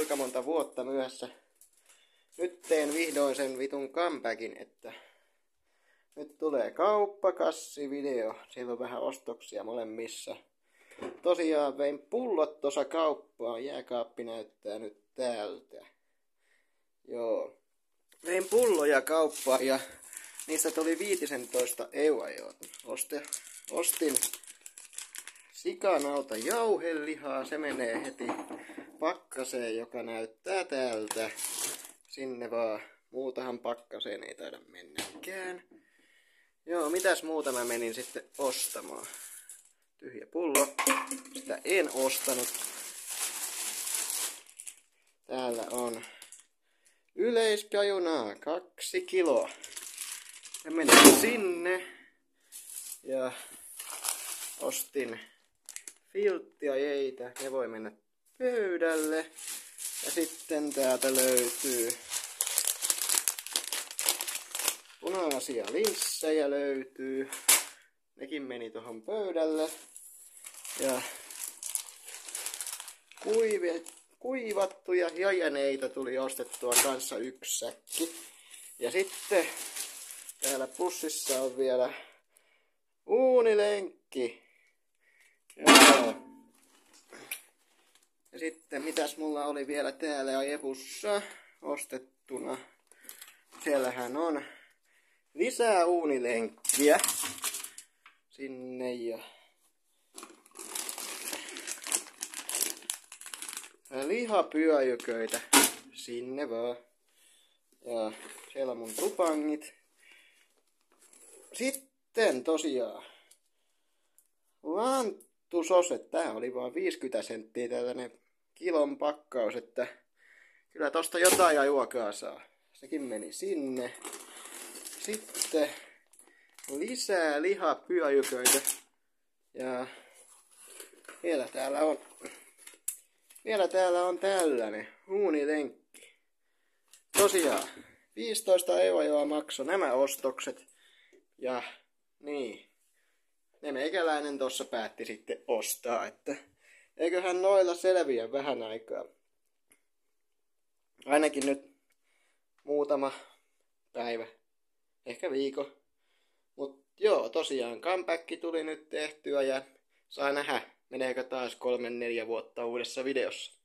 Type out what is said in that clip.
kuinka monta vuotta myöhässä. Nyt teen vihdoin sen vitun comebackin, että nyt tulee kauppakassivideo. Siellä on vähän ostoksia molemmissa. Tosiaan vein pullot tuossa kauppaan. Jääkaappi näyttää nyt täältä. Joo. Vein pulloja kauppaan ja niistä tuli 15 euroa. Ostin sikanauta jauhelihaa. Se menee heti pakkaseen, joka näyttää täältä. Sinne vaan. Muutahan pakkaseen ei taida mennäkään. Joo, mitäs muuta mä menin sitten ostamaan? Tyhjä pullo. Sitä en ostanut. Täällä on yleiskajunaa 2 kiloa. Ja menin sinne. Ja ostin filttiä jeitä. Ne voi mennä pöydälle. Ja sitten täältä löytyy punaisia linssejä löytyy. Nekin meni tuohon pöydälle. Ja kuivattuja jajaneita tuli ostettua kanssa 1 säkki. Ja sitten täällä pussissa on vielä uunilenkki. Ja sitten mitäs mulla oli vielä täällä epussa ostettuna. Siellähän on lisää uunilenkkiä sinne ja lihapyöjyköitä sinne vaan. Ja siellä on mun tupangit. Sitten tosiaan lanttusoset. Tää oli vaan 50 senttiä tällainen kilon pakkaus, että kyllä tosta jotain ja juokaa saa. Sekin meni sinne. Sitten lisää lihapyöjyköitä. Ja vielä täällä on tällainen uunilenkki. Tosiaan 15 euroa maksoi nämä ostokset. Ja niin. Ne meikäläinen tossa päätti sitten ostaa, että eiköhän noilla selviä vähän aikaa. Ainakin nyt muutama päivä. Ehkä viikko. Mut joo, tosiaan comeback tuli nyt tehtyä ja saa nähdä, meneekö taas 3-4 vuotta uudessa videossa.